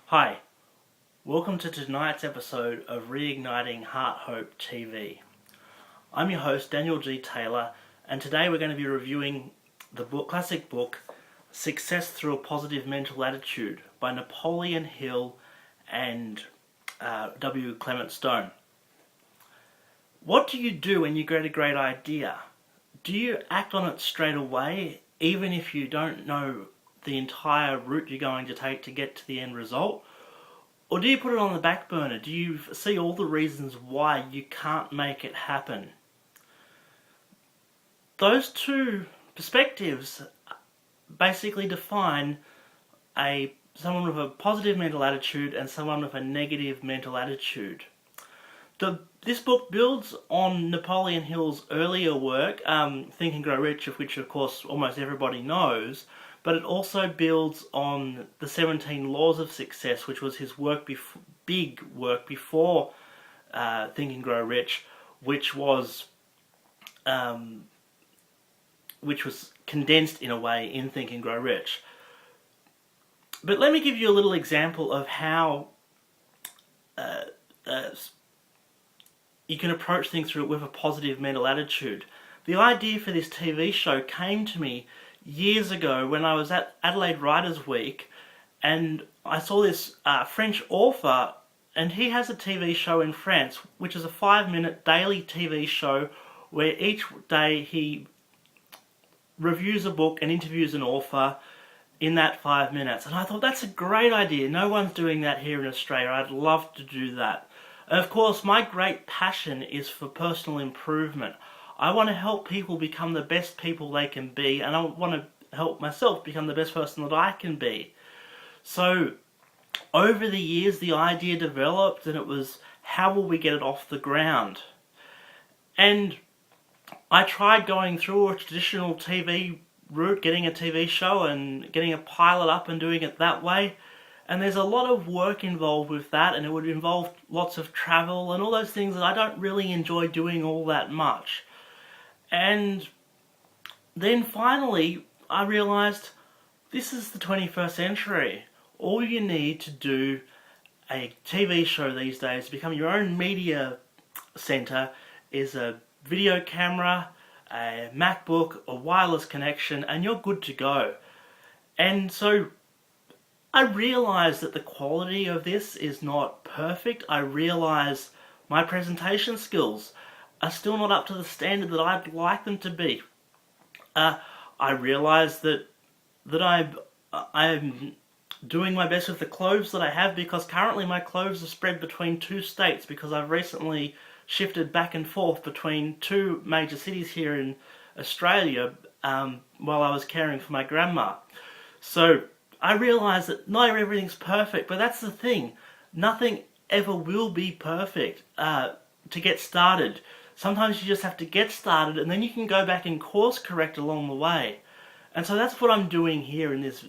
Hi, welcome to tonight's episode of Reigniting Heart Hope TV. I'm your host Daniel G. Taylor, and today we're going to be reviewing the classic book Success Through a Positive Mental Attitude by Napoleon Hill and W. Clement Stone. What do you do when you get a great idea? Do you act on it straight away, even if you don't know the entire route you're going to take to get to the end result? Or do you put it on the back burner? Do you see all the reasons why you can't make it happen? Those two perspectives basically define someone with a positive mental attitude and someone with a negative mental attitude. This book builds on Napoleon Hill's earlier work, Think and Grow Rich, of which of course almost everybody knows, but it also builds on the 17 Laws of Success, which was his big work before Think and Grow Rich, which was condensed in a way in Think and Grow Rich. But let me give you a little example of how you can approach things through it with a positive mental attitude. The idea for this TV show came to me years ago when I was at Adelaide Writers' Week, and I saw this French author, and he has a TV show in France, which is a 5-minute daily TV show where each day he reviews a book and interviews an author in that 5 minutes. And I thought, that's a great idea. No one's doing that here in Australia. I'd love to do that. And of course, my great passion is for personal improvement. I want to help people become the best people they can be, and I want to help myself become the best person that I can be. So, over the years, the idea developed, and it was, how will we get it off the ground? And I tried going through a traditional TV route, getting a TV show and getting a pilot up and doing it that way. And there's a lot of work involved with that, and it would involve lots of travel and all those things that I don't really enjoy doing all that much. And then finally, I realised this is the 21st century. All you need to do a TV show these days, to become your own media centre, is a video camera, a MacBook, a wireless connection, and you're good to go. And so I realise that the quality of this is not perfect. I realise my presentation skills are still not up to the standard that I'd like them to be. I realise that I'm doing my best with the clothes that I have, because currently my clothes are spread between 2 states, because I've recently shifted back and forth between 2 major cities here in Australia while I was caring for my grandma. So I realise that not everything's perfect, but that's the thing. Nothing ever will be perfect to get started. Sometimes you just have to get started, and then you can go back and course correct along the way. And so that's what I'm doing here in this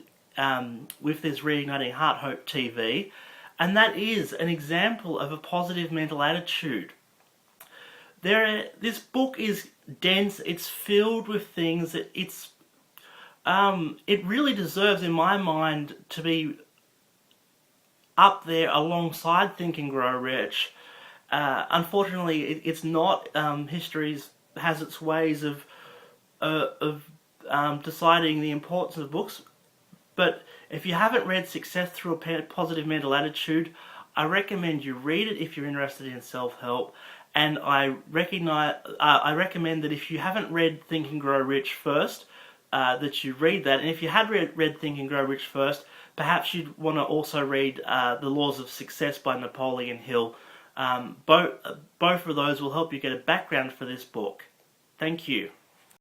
with this Reigniting Heart Hope TV, and that is an example of a positive mental attitude. This book is dense. It's filled with things. It really deserves, in my mind, to be up there alongside Think and Grow Rich. Unfortunately, it's not. History has its ways of deciding the importance of books. But if you haven't read Success Through a Positive Mental Attitude, I recommend you read it if you're interested in self-help. And I recommend that if you haven't read Think and Grow Rich first, that you read that. And if you had read Think and Grow Rich first, perhaps you'd want to also read The Laws of Success by Napoleon Hill. Both of those will help you get a background for this book. Thank you.